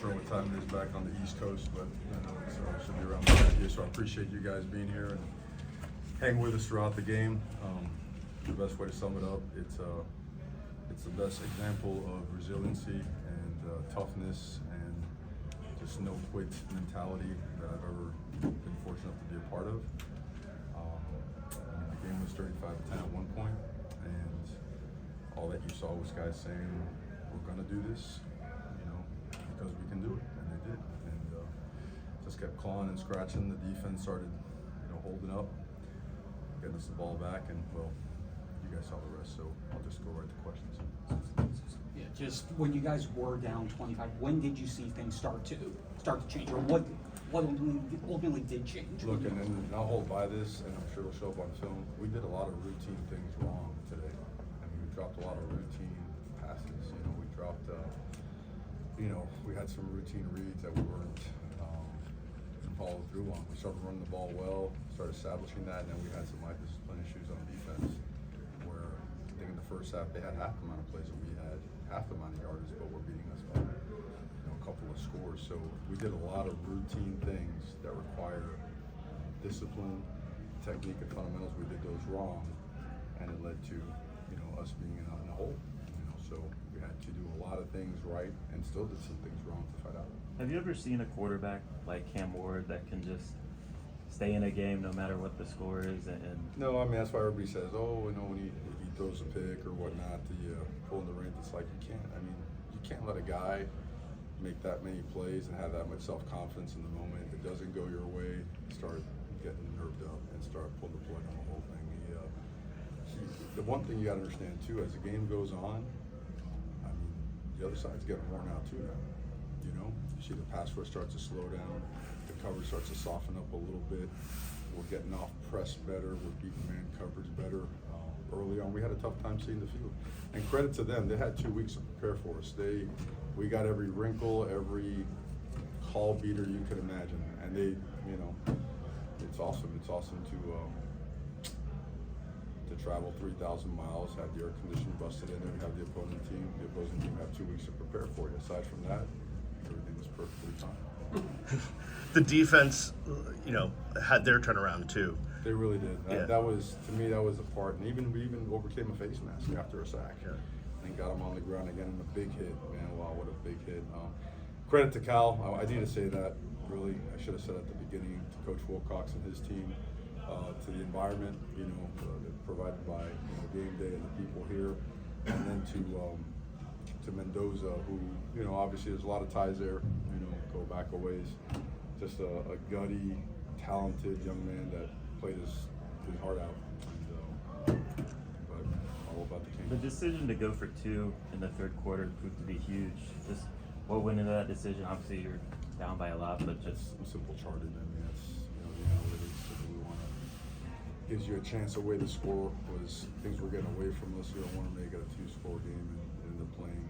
sure what time it is back on the East Coast, but it should be around midnight here. So I appreciate you guys being here and hang with us throughout the game. The best way to sum it up, it's the best example of resiliency and toughness and just no quit mentality that I've ever been fortunate to be a part of. The game was 35-10 at one point, and all that you saw was guys saying, "We're gonna do this, because we can do it," and they did. And just kept clawing and scratching. The defense started, holding up, getting us the ball back, and well, you guys saw the rest. So I'll just go right to questions. Yeah, just when you guys were down 25, when did you see things start to change, or what ultimately did change? Look, and I'll hold by this, and I'm sure it'll show up on film. We did a lot of routine things wrong today. I mean, we dropped a lot of routine passes. We dropped. We had some routine reads that we weren't followed through on. We started running the ball well, started establishing that, and then we had some discipline issues on defense. Where I think in the first half they had half the amount of plays that we had, half the amount of yardage, but were beating us by a couple of scores. So we did a lot of routine things that require discipline, technique, and fundamentals. We did those wrong, and it led to us being in a hole. So we had to do a lot of things right, and still did some things wrong to fight out. Have you ever seen a quarterback like Cam Ward that can just stay in a game no matter what the score is? And No, I mean that's why everybody says, when he throws a pick or whatnot, the pulling the reins. It's like you can't let a guy make that many plays and have that much self-confidence in the moment. If it doesn't go your way, start getting nerved up and start pulling the plug on the whole thing. The one thing you got to understand too, as the game goes on, the other side's getting worn out too now. You see the pass rush starts to slow down, the coverage starts to soften up a little bit. We're getting off press better, we're beating man coverage better. Early on, we had a tough time seeing the field. And credit to them, they had 2 weeks to prepare for us. We got every wrinkle, every call beater you could imagine, and they, it's awesome. It's awesome to travel 3,000 miles, have the air conditioning busted in there, have the opposing team have 2 weeks to prepare for you. Aside from that, everything was perfectly fine. The defense, had their turnaround too. They really did. Yeah. That was, to me, that was a part. And we even overcame a face mask after a sack. Yeah. And got him on the ground again in a big hit. Man, wow, what a big hit. Credit to Cal. I need to say that, really. I should have said at the beginning to Coach Wilcox and his team, to the environment, provided by game day and the people here. And then to Mendoza, who, obviously there's a lot of ties there, go back a ways. Just a gutty, talented young man that played his heart out. But all about the Kings. the decision to go for 2 in the third quarter proved to be huge. Just what went into that decision? Obviously, you're down by a lot, but just Simple charted. I mean, that's the analytics that we want to gives you a chance. The way the score was, things were getting away from us. You don't want to make it a 2-score game and end up playing.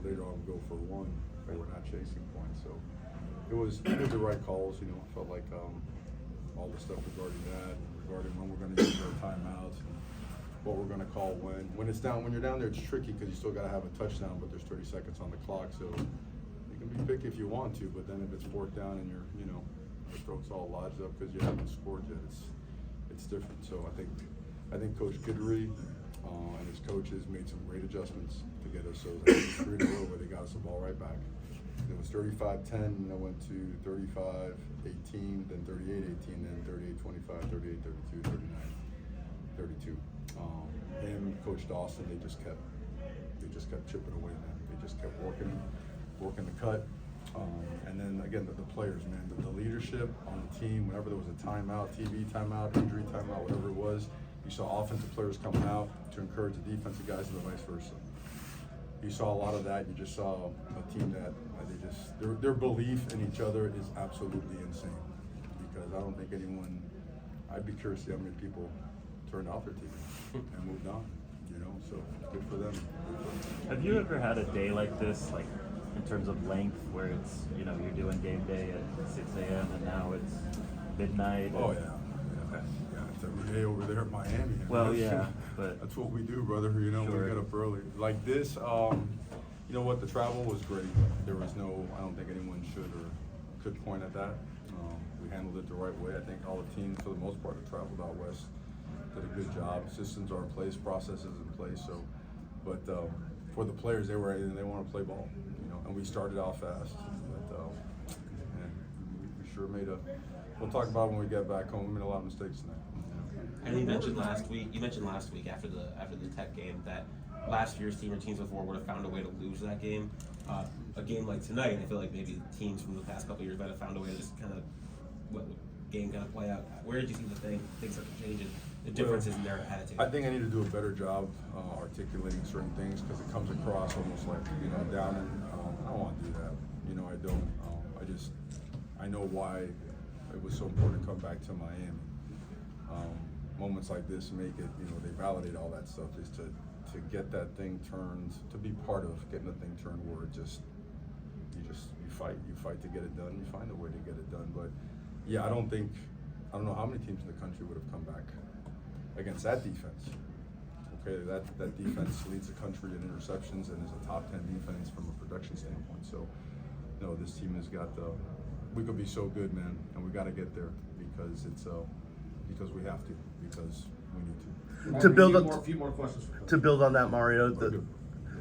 Later on, go for 1, but we're not chasing points. So it was the right calls. I felt like all the stuff regarding that, regarding when we're going to use our timeouts, and what we're going to call when it's down. When you're down there, it's tricky because you still got to have a touchdown, but there's 30 seconds on the clock. So you can be picky if you want to, but then if it's 4th down and your throat's all lodged up because you haven't scored yet, it's different. So I think Coach Guidry and his coaches made some great adjustments to get us. So it was 3 in a row where they got us the ball right back. It was 35-10, and I went to 35-18, then 38-18, then 38-25, 38-32, 39-32. Him, Coach Dawson, they just kept chipping away, man. They just kept working the cut. And then again, the players, man, the leadership on the team. Whenever there was a timeout, TV timeout, injury timeout, whatever it was, you saw offensive players coming out to encourage the defensive guys and the vice versa. You saw a lot of that. You just saw a team that their belief in each other is absolutely insane. Because I don't think I'd be curious to see how many people turned off their team and moved on. So good for them. have you ever had a day like this, like in terms of length, where it's you're doing game day at 6 a.m. and now it's midnight? Oh yeah. It's every day over there at Miami. Well, yeah, but that's what we do, brother. We Sure. get up early like this. You know what? The travel was great. There was no, I don't think anyone should or could point at that. We handled it the right way. I think all the teams, for the most part, that traveled out west did a good job. Systems are in place, processes in place. So, but for the players, they were and they want to play ball. You know, and we started out fast. But and we sure made a. We'll talk about it when we get back home. We made a lot of mistakes tonight. And you mentioned last week. You mentioned last week after the Tech game that last year's team or teams before would have found a way to lose that game. A game like tonight, I feel like maybe teams from the past couple of years might have found a way to just kind of let the game kind of play out. Where did you see the things start to change and the differences in their attitude? I think I need to do a better job articulating certain things because it comes across almost like, you know, down and I don't want to do that. You know, I don't. I know why it was so important to come back to Miami. Moments like this make it, you know, they validate all that stuff, is to get that thing turned, to be part of getting the thing turned where it just, you fight to get it done, you find a way to get it done. But yeah, I don't know how many teams in the country would have come back against that defense. Okay, that defense leads the country in interceptions and is a top 10 defense from a production standpoint. So, you know, this team has got we could be so good, man, and we got to get there because it's because we have to, because we need to. To build a few more questions. to build on that, Mario,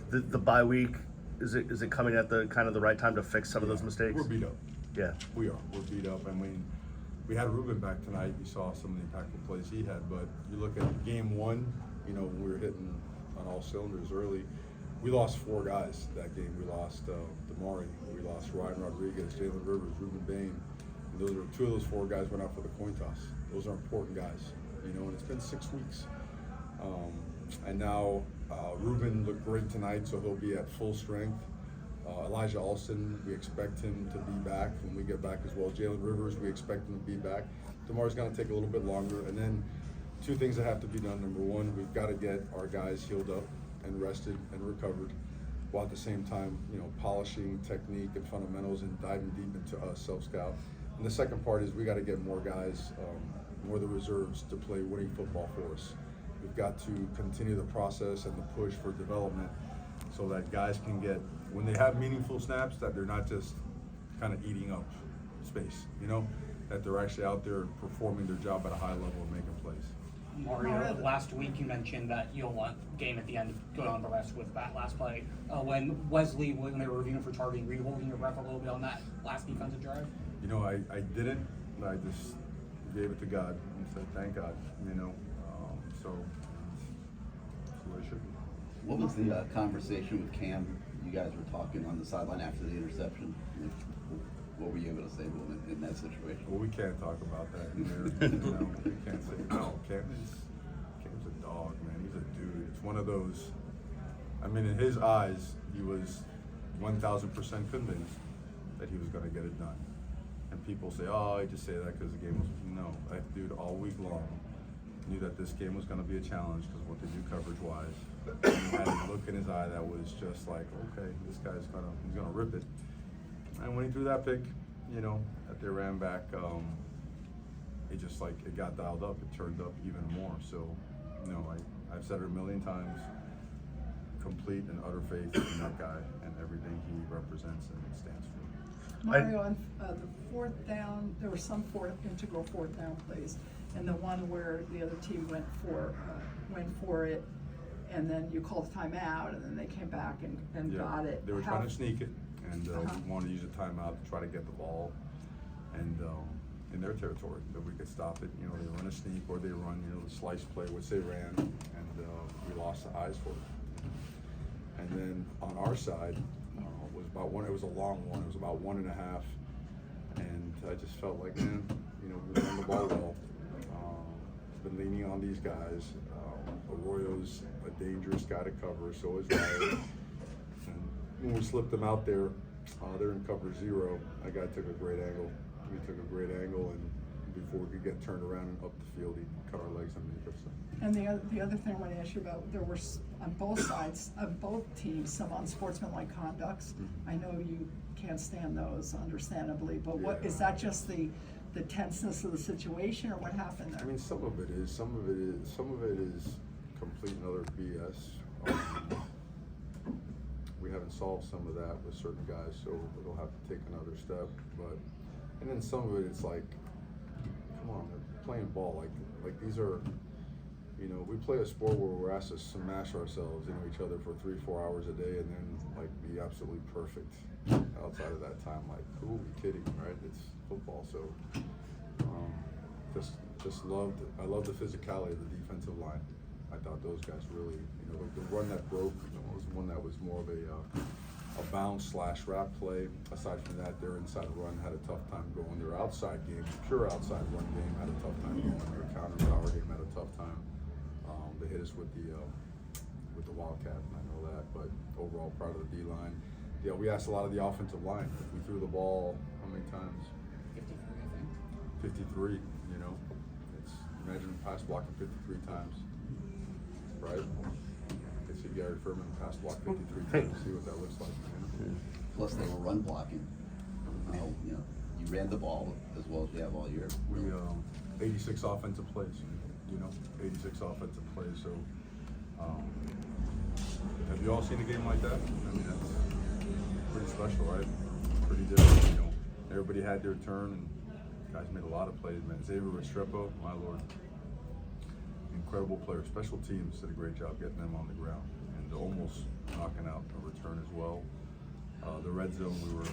the bye week, is it coming at the kind of the right time to fix some of those mistakes? We're beat up. Yeah. We are. We're beat up. I mean, we had Ruben back tonight. You saw some of the impactful plays he had. But you look at game one, you know, we were hitting on all cylinders early. We lost 4 guys that game. We lost Damari. We lost Ryan Rodriguez, Jalen Rivers, Ruben Bain. And those are 2 of those 4 guys went out for the coin toss. Those are important guys, you know, and it's been 6 weeks. And now Ruben looked great tonight, so he'll be at full strength. Elijah Alston, we expect him to be back when we get back as well. Jalen Rivers, we expect him to be back. Damar's going to take a little bit longer. And then 2 things that have to be done. Number 1, we've got to get our guys healed up and rested and recovered, while at the same time, you know, polishing technique and fundamentals and diving deep into self-scout. And the second part is we got to get more guys, more of the reserves, to play winning football for us. We've got to continue the process and the push for development so that guys can get, when they have meaningful snaps, that they're not just kind of eating up space, you know, that they're actually out there performing their job at a high level and making plays. Mario, last week you mentioned that you don't want game at the end to go down the rest with that last play. When they were reviewing for targeting, were you holding your breath a little bit on that last defensive drive? You know, I didn't. I just gave it to God and said, thank God, you know. So that's the way it should be. What was the conversation with Cam? You guys were talking on the sideline after the interception. What were you able to say to him in that situation? Well, we can't talk about that in there. You know, we can't say, no, Cam's a dog, man. He's a dude. It's one of those, I mean, in his eyes, he was 1,000% convinced that he was going to get it done. And people say, oh, I just say that because the game was, no. That dude all week long knew that this game was going to be a challenge because what they do coverage-wise. He had a look in his eye that was just like, okay, this guy's he's gonna rip it. And when he threw that pick, you know, that they ran back, it got dialed up. It turned up even more. So, you know, I've said it a million times. Complete and utter faith in that guy and everything he represents and stands for. Mario, on the 4th down, there were some integral 4th down plays, and the one where the other team went for it, and then you called timeout, and then they came back and got it. They were trying to sneak it, and we wanted to use a timeout to try to get the ball, and in their territory, that we could stop it. You know, they run a sneak or they run, you know, the slice play, which they ran, and we lost the eyes for it. And then on our side, it was a long one. It was about 1.5, and I just felt like, man, you know, we run the ball well. Been leaning on these guys. Arroyo's a dangerous guy to cover, so is Riley. And when we slipped them out there, they're in cover 0. That guy took a great angle. We took a great angle, and before we could get turned around and up the field, he cut our legs underneath us. And the other thing I want to ask you about, there were on both sides of both teams some unsportsmanlike conducts. I know you can't stand those, understandably, but what is that? Just the tenseness of the situation, or what happened there? I mean, some of it is complete and utter BS. We haven't solve some of that with certain guys, so it'll have to take another step. But and then some of it, it's like, come on, they're playing ball. Like these are, you know, we play a sport where we're asked to smash ourselves into each other for 3-4 hours a day, and then like be absolutely perfect outside of that time. Like, who are we kidding, right? It's football, so just loved. I love the physicality of the defensive line. I thought those guys really, you know, like the run that broke, you know, was one that was more of a bounce/wrap play. Aside from that, their inside run had a tough time going. Their outside game, pure outside run game, had a tough time going. Their counter power game had a tough time. They hit us with the Wildcat, and I know that. But overall, proud of the D line. Yeah, we asked a lot of the offensive line. We threw the ball how many times? 53, I think. 53. You know, it's imagine pass blocking 53 times, right? I see Gary Furman pass block 53 times. See what that looks like, man. Plus they were run blocking. You know, you ran the ball as well as you have all year. We 86 offensive plays. You know, 86 offensive plays. So, have you all seen a game like that? I mean, that's pretty special, right? Pretty different. You know, everybody had their turn, and guys made a lot of plays. Man, Xavier Restrepo, my lord, incredible player. Special teams did a great job getting them on the ground and almost knocking out a return as well. The red zone, we were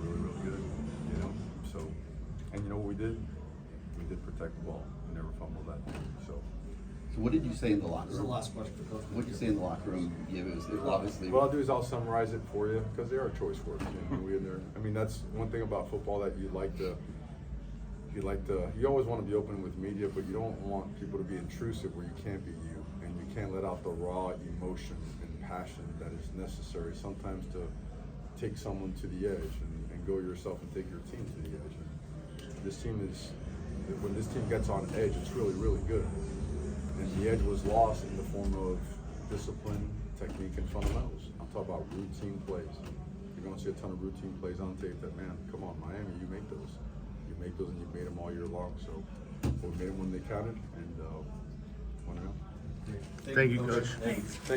really, really good. You know, so and you know what we did? We did protect the ball. We never fumbled that thing. So what did you say in the locker This is the room? last question for Coach. What did you say in the locker room? Yeah, it was obviously. what I'll do is I'll summarize it for you because they are choice words. You know, I mean, that's one thing about football that you always want to be open with media, but you don't want people to be intrusive where you can't be you, and you can't let out the raw emotion and passion that is necessary sometimes to take someone to the edge and go yourself and take your team to the edge. And this team is, when this team gets on edge, it's really, really good. And the edge was lost in the form of discipline, technique, and fundamentals. I'm talking about routine plays. You're going to see a ton of routine plays on tape that, man, come on, Miami, you make those. You make those, and you made them all year long. So we made them when they counted, and won it out. Thank you, Coach. Thanks. Thank you.